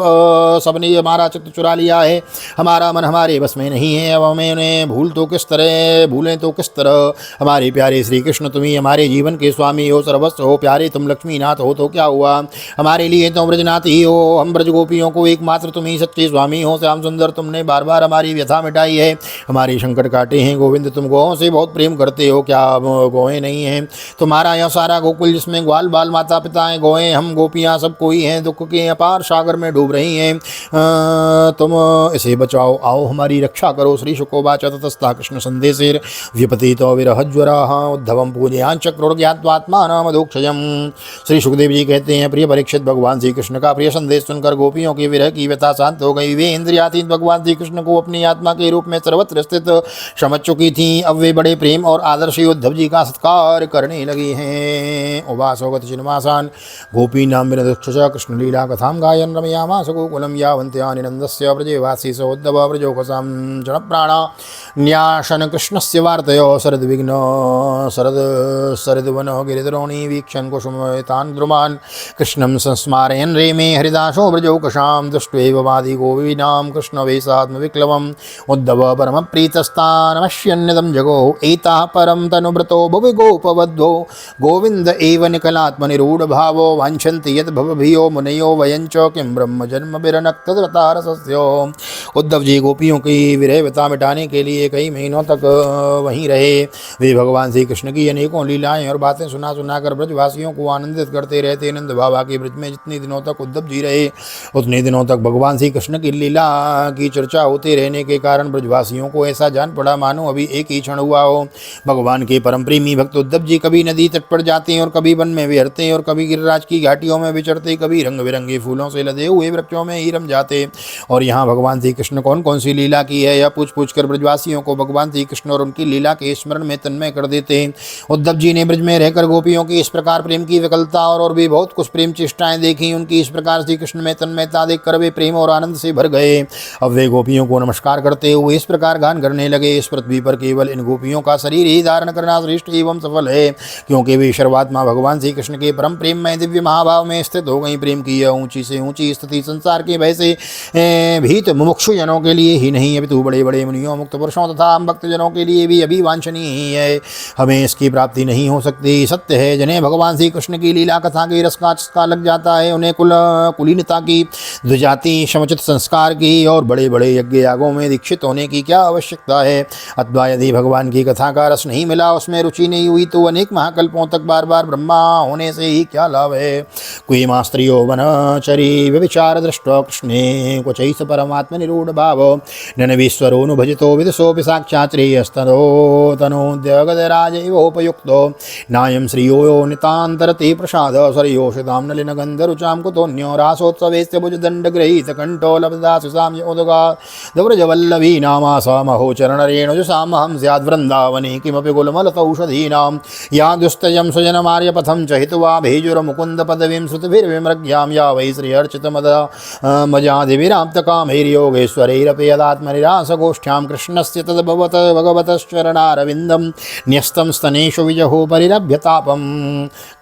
सबने हमारा चित्त चुरा लिया है, हमारा मन हमारे बस में नहीं है। अब हमें उन्हें भूलें तो किस तरह। हमारे प्यारे श्री कृष्ण, तुम ही हमारे जीवन के स्वामी हो, सर्वस्व हो, प्यारे तुम लक्ष्मीनाथ हो तो क्या हुआ, हमारे लिए तो ब्रजनाथ ही हो। हम ब्रज गोपियों को एकमात्र तुम ही सच्चे स्वामी हो। श्याम सुंदर, तुमने बार बार हमारी व्यथा मिटाई है, हमारी संकट काटे हैं। गोविंद, तुम गौओं से बहुत प्रेम करते हो, क्या गौएं नहीं हैं? तुम्हारा यह सारा गोकुल जिसमें ग्वाल बाल माता पिता हैं, गौएं हम गोपियाँ सब कोई हैं, दुख के अपार सागर में डूब रही हैं, तुम इसे बचाओ, आओ हमारी रक्षा करो। श्री शुकोवाच ततस्ता कृष्ण संदेशेर व्यपतितो विरहज्वराः उद्धवं पूजयान चक्रोर ज्ञात्वात्मानं मधुक्षयम्। श्री सुखदेव जी कहते हैं, प्रिय परीक्षित, भगवान श्री कृष्ण का प्रिय संदेश सुनकर गोपियों की विरह की व्यथा शांत हो गई। वे इंद्रियातीत भगवान श्री कृष्ण को अपनी आत्मा के रूप में सर्वत्र स्थित समझ चुकी थी। अब वे बड़े प्रेम और आदर से उद्धव जी का सत्कार करने लगी हैं। उवासोगत चिन्मासान गोपी नाम विनदुक्षस कृष्ण लीला कथाम गायन रमयामास गोकुलम यावन्त्यानि नंदस्य व्रजे वासी स उद्धव व्रजोकसां जन प्राणा न्यासन कृष्णस्य वार्तयो शरद्विघ्न शरद्वन गिरिद्रोणी वीक्षण कुसुमतान् द्रुमान् कृष्णं संस्मारयन् रेमे हरिदासो व्रजोकसां दृष्ट्वैव वादि गोविनां कृष्णवेशात्मविक्लवम् उद्धव परमप्रीतस्तानमश्यन्यदं जगो एताः परं तनुभृतो भुवि गोपवध्वो गोविन्द एव निकलात्मनिरूढभावो वाञ्छन्ति यद् भवभियो मुनयो वयञ्च किं ब्रह्म जन्म विरनक्तरतारसस्यो। उद्धव जी गोपियों की विरह व्यथा मिटाने के लिए कई महीनों तक वहीं रहे। वे भगवान श्री कृष्ण की अनेकों लीलाएं और बातें सुनाकर ब्रजवासियों को आनंदित करते रहते। नंद बाबा के ब्रज में जितने दिनों तक उद्धव जी रहे, उतने दिनों तक भगवान श्री कृष्ण की लीला की चर्चा होते रहने के कारण ब्रजवासियों को ऐसा जान पड़ा मानो अभी एक ही क्षण हुआ हो। भगवान के परम प्रेमी भक्त उद्धव जी कभी नदी तट पर जाते हैं और कभी वन में विहरते और कभी गिरिराज की घाटियों में विचरते, कभी रंग बिरंगे फूलों से लदे हुए वृक्षों में ही रम जाते। और यहाँ भगवान श्री कृष्ण कौन कौन सी लीला की है, यह पूछ कर ब्रजवासियों को भगवान श्री कृष्ण और उनकी लीला के स्मरण में तन्मय कर देते हैं। उद्धव जी ने ब्रज में रहकर गोपियों की इस प्रकार प्रेम की विकलता और और भी बहुत कुछ प्रेम चेष्टाएं देखी। उनकी इस प्रकार श्री कृष्ण में तन्मयता देखकर वे प्रेम और आनंद से भर गए। अब वे गोपियों को नमस्कार करते हुए इस प्रकार गान करने लगे, इस पृथ्वी पर केवल इन गोपियों का शरीर ही धारण करना श्रेष्ठ एवं सफल है, क्योंकि वे सर्वात्मा भगवान श्री कृष्ण के परम प्रेम में दिव्य महाभाव में स्थित हो गई। प्रेम की यह ऊंची से ऊंची स्थिति संसार के भय से भीत मुमुक्षु जनों के लिए ही नहीं अपितु बड़े बड़े मुनियों, मुक्त पुरुषों तथा भक्त जनों के लिए भी अभी वांछनीय ही है। हमें इसकी प्राप्ति नहीं हो सकती। सत्य है, जिन्हें भगवान श्री कृष्ण की लीला कथा के रस का चस्का लग जाता है, उन्हें कुलीनता की, द्विजाति समुचित संस्कार की और बड़े बड़े यज्ञ यागों में दीक्षित होने की क्या आवश्यकता है। अथवा यदि भगवान की कथा का रस नहीं मिला, उसमें रुचि नहीं हुई, तो अनेक महाकल्पों तक बार बार ब्रह्मा होने से ही क्या लाभ है। कोई मास्त्रियो वनचरी व्यभिचार दृष्टो कृष्णे क्वचैष परमात्म निरूढ़ भाव ननवीश्वरोऽनुभजितो विदुषोऽपि साक्षाच्रेयस्तनो तनोद्यगदराजैवोपयुक्तो नायं श्रियो नितान्तरते प्रसाद सरयोषितां नलिनगन्धरुचां कुतोऽन्यो रासोत्सवेस्य भुजदण्डगृहीतकण्ठो लब्धासु साम्योदगा दव्रजवल्लभी नामासा महो चरणरेणुजसामहं स्याद्वृन्दावने किमपि गुलमलतौषधीनां या दुस्तजं सुजनमार्यपथं च हित्वा भेजुरमुकुन्दपदवीं श्रुतिभिर्विमृग्यां या वै श्रियर्चितमजादिविराप्तकामैर्योगेश्वरैरपि यदात्मनिरासगोष्ठ्यां कृष्णस्य तद्भवत भगवतश्चरणारविन्दं न्यस्तं स्तनेषु विजहो परिरभ्यतापं।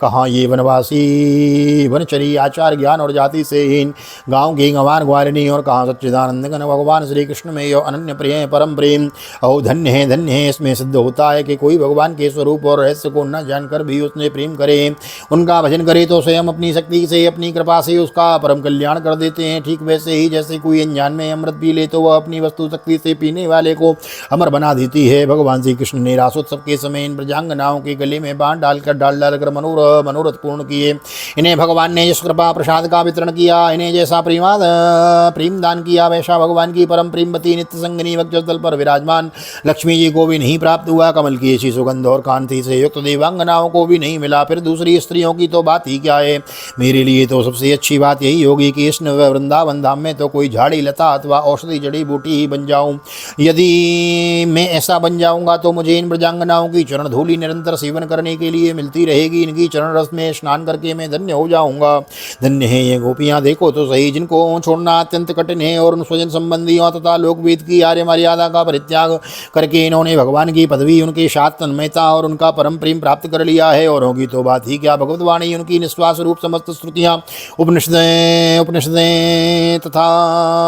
कहाँ ये वनवासी वनचरी आचार ज्ञान और जाति से हीन गाँव की गंवार ग्वालिनी, और कहाँ सच्चिदानंद घन भगवान श्री कृष्ण में यो अनन्य प्रिय है, परम प्रेम। ओ धन्य है। इसमें सिद्ध होता है कि कोई भगवान के स्वरूप और रहस्य को न जानकर भी उसने प्रेम करे, उनका भजन करे, तो स्वयं अपनी शक्ति से अपनी कृपा से उसका परम कल्याण कर देते हैं। ठीक वैसे ही जैसे कोई अनजान में अमृत पी ले तो वह अपनी वस्तु शक्ति से पीने वाले को अमर बना देती है। भगवान श्री कृष्ण ने रासोत्सव के समय इन ब्रजांगनाओं के गले में बाण डालकर मनोरथ पूर्ण किए। इन्हें भगवान ने जिस कृपा प्रसाद का वितरण किया, इन्हें जैसा प्रेम दान किया, वैसा भगवान की परम प्रेमवती नित्य संगनी वक्षस्थल पर विराजमान लक्ष्मी जी को भी नहीं प्राप्त हुआ। कमल की ऐसी सुगंध और कांति से युक्त देवांगनाओं को भी नहीं मिला, फिर दूसरी स्त्रियों की तो बात ही क्या है। मेरे लिए तो सबसे अच्छी बात यही होगी कि इस वृंदावन धाम में तो कोई झाड़ी लता अथवा औषधि जड़ी बूटी ही बन जाऊं। यदि मैं ऐसा बन जाऊंगा तो मुझे इन ब्रजांगनाओं की चरण धूलि निरंतर सेवन करने के लिए मिलती रहेगी। इनकी चरण रस में स्नान करके मैं धन्य हो जाऊंगा। धन्य है ये गोपियां, देखो तो सही, जिनको छोड़ना अत्यंत कठिन है, और उन स्वजन संबंधियों तथा लोकवेद की आर्य मर्यादा का परित्याग करके इन्होंने भगवान की पदवी, उनके साथ तन्मयता और उनका परम प्रेम प्राप्त कर लिया है। और होगी तो बात ही क्या। भगवतवाणी उनकी निश्वास रूप समस्त श्रुतियाँ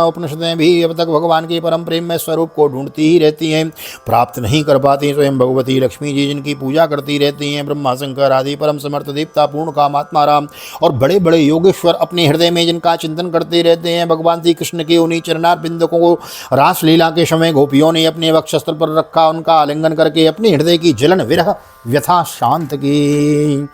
उपनिषदें भी अब तक भगवान के परम प्रेम में स्वरूप को ढूंढती ही रहती हैं, प्राप्त नहीं कर पाती। स्वयं भगवती लक्ष्मी जी जिनकी पूजा करती रहती हैं, ब्रह्मा शंकर आदि परम समर्थ देवता पूर्ण कामात्मा राम और बड़े बड़े योगेश्वर अपने हृदय में जिनका चिंतन करते रहते हैं, भगवान श्री कृष्ण के उन्हीं चरणार बिंदकों को रासलीला के समय गोपियों ने अपने वक्षस्थल पर रखा, उनका आलिंगन करके अपने हृदय की जलन विरह व्यथा शांत की।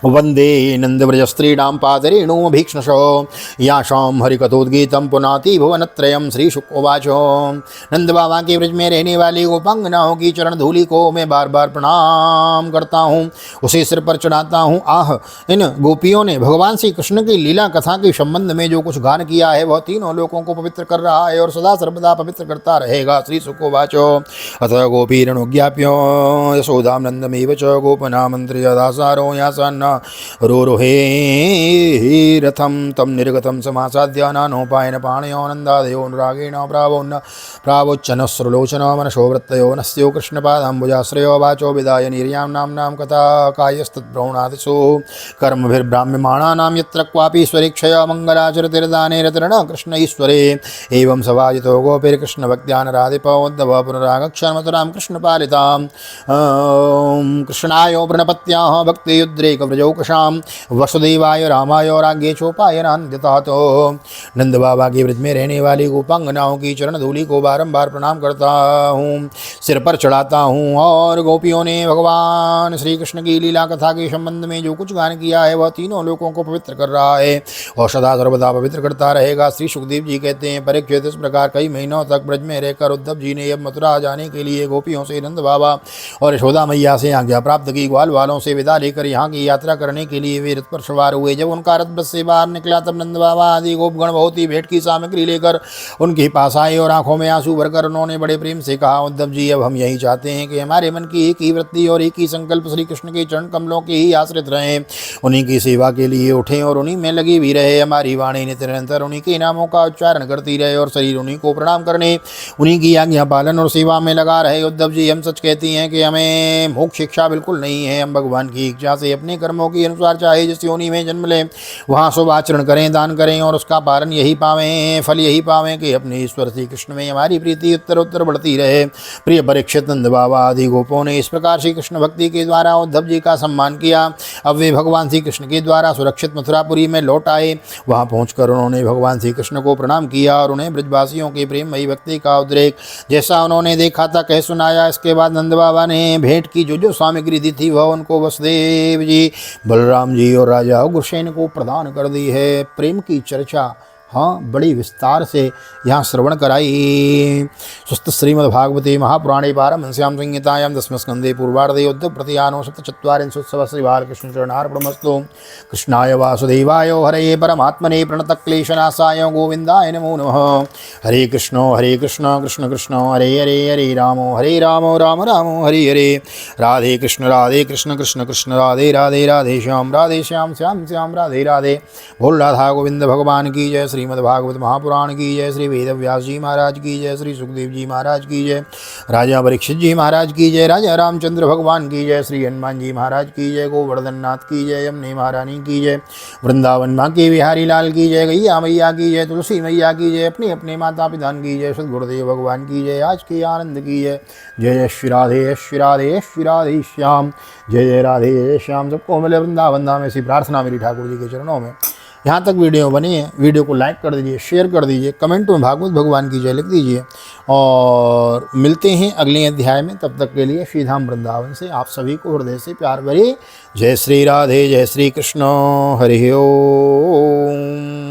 वंदे नंदव्रजस्त्रीणां पादरेणुमभीक्ष्णशो याशां हरिकथोद्गीतं पुनाति भुवनत्रयं। श्री शुक उवाचो। नंद बाबा के ब्रज में रहने वाली गोपांगनाओं की चरण धूलि को मैं बार बार प्रणाम करता हूँ, उसे सिर पर चढ़ाता हूँ। आह, इन गोपियों ने भगवान श्री कृष्ण की लीला कथा के संबंध में जो कुछ गान किया है वह तीनों लोकों को पवित्र कर रहा है और सदा सर्वदा पवित्र करता रहेगा। श्री शुक उवाचो। अथ गोपीरणुज्ञाप्यो यशोदां नन्दमेव च गोपनामन्त्र्य दासारो यासान्न रोरुहे रथम तम निर्गतम समासाद्य नानोपायन पाणयो नंदादयो रागेण प्रावोच्चन श्रुलोचन मनसो वृत्तयो नस्यो कृष्णपादाम्बुजाश्रयो वाचो विदाय निर्यां नाम्नां कथा कायस्तद्ब्रह्मणादिषु कर्मभिर्ब्राह्म्यमाणानां यत्र क्वापि स्वरीक्षया मंगलाचरतिर्दाने रतिर्न कृष्ण ईश्वरे एवं सवाजितो गोपीर्कृष्णभक्त्यानराधिपोद्धव पुनरागच्छन् मथुरां कृष्णपालितां कृष्णायो प्रणपत्याः भक्तियुद्रेकव्रजौ कशाम वसुदेवाय रामाय राज्ञे चोपायनान्यतः। तो नंद बाबा के व्रज में रहने वाली गोपांगनाओं की चरण धूलि को बारंबार प्रणाम करता हूँ, सिर पर चढ़ाता हूँ। और गोपियों ने भगवान श्री कृष्ण की लीला कथा के संबंध में जो कुछ गान किया है वह तीनों लोकों को पवित्र कर रहा है और सदा सर्वदा पवित्र करता रहेगा। श्री सुखदेव जी कहते हैं, परीक्षित, इस प्रकार कई महीनों तक ब्रज में रहकर उद्धव जी ने अब मथुरा जाने के लिए गोपियों से नंद बाबा और यशोदा मैया से आज्ञा प्राप्त की। ग्वाल वालों से विदा लेकर यहाँ की यात्रा यात्रा करने के लिए वे रथ पर सवार हुए। जब उनका रथ बस से बाहर निकला तब नंद बाबा आदि गोपगण बहुत ही भेंट की सामग्री लेकर उनके पास आए और आंखों में आंसू भरकर उन्होंने बड़े प्रेम से कहा, उद्धव जी, अब हम यही चाहते हैं कि हमारे मन की एक ही वृत्ति और एक ही संकल्प श्री कृष्ण के चरण कमलों के ही आश्रित रहें, उन्हीं की सेवा के लिए उठें और उन्हीं में लगी भी रहे। हमारी वाणी निरंतर उन्हीं के नामों का उच्चारण करती रहे और शरीर उन्हीं को प्रणाम करने, उन्हीं की आज्ञा पालन और सेवा में लगा रहे। उद्धव जी, हम सच कहती हैं कि हमें मोक्ष शिक्षा बिल्कुल नहीं है। हम भगवान की इच्छा से अपने कर्मों के अनुसार चाहे जिस योनि में जन्म लें वहाँ शुभ आचरण करें, दान करें और उसका पालन यही पावें, फल यही पावें कि अपने ईश्वर श्री कृष्ण में हमारी प्रीति उत्तर उत्तर बढ़ती रहे। प्रिय परीक्षित, नंद बाबा आदि गोपों ने इस प्रकार श्री कृष्ण भक्ति के द्वारा उद्धव जी का सम्मान किया। अब वे भगवान श्री कृष्ण के द्वारा सुरक्षित मथुरापुरी में लौट आए। वहाँ पहुंचकर उन्होंने भगवान श्री कृष्ण को प्रणाम किया और उन्हें ब्रजवासियों की प्रेममयी भक्ति का उद्रेक जैसा उन्होंने देखा था कह सुनाया। इसके बाद नंद बाबा ने भेंट की जो सामग्री दी थी वह उनको वसुदेव जी, बलराम जी और राजा उग्रसेन को प्रदान कर दी है। प्रेम की चर्चा बड़ी विस्तार से यहाँ श्रवण कराई। सुस्त श्रीमद्भागवते महापुराणे पारमहंस्यां संहितायां दशमस्कन्धे पूर्वार्धे उद्धव प्रतियानो सप्तचत्वारिंशोत्सवः श्री बालकृष्ण चरणार्पणमस्तु। कृष्णाय वासुदेवाय हरये परमात्मने प्रणतक्लेशनाशाय गोविन्दाय नमो नमः। हरे कृष्ण कृष्ण कृष्ण हरे हरे, हरे राम राम राम हरे हरे। राधे कृष्ण कृष्ण कृष्ण राधे राधे, राधे श्याम श्याम राधे राधे। बोल राधा गोविंद भगवान की जय। श्रीमद्भागवत महापुराण की जय। श्री वेद व्यास जी महाराज की जय। श्री सुखदेव जी महाराज की जय। राजा परीक्षित जी महाराज की जय। राजा रामचंद्र भगवान की जय। श्री हनुमान जी महाराज की जय। गोवर्धन नाथ की जय। यमुने महारानी की जय। वृंदावन माँ के बिहारी लाल की जय। गैया मैया की जय। तुलसी मैया की जय। अपने अपने माता पिता की जय। सद्गुरुदेव भगवान की जय। आज के आनंद की जय। जय जय श्री राधे श्री राधे श्री राधे श्याम। जय जय राधे जय श्याम। सबको मिले वृंदावन धाम। ऐसी प्रार्थना मेरी ठाकुर जी के चरणों में। यहाँ तक वीडियो बनी है, वीडियो को लाइक कर दीजिए, शेयर कर दीजिए, कमेंट में भागवत भगवान की जय लिख दीजिए और मिलते हैं अगले अध्याय में। तब तक के लिए श्री धाम वृंदावन से आप सभी को हृदय से प्यार भरी जय श्री राधे, जय श्री कृष्ण, हरि ओम।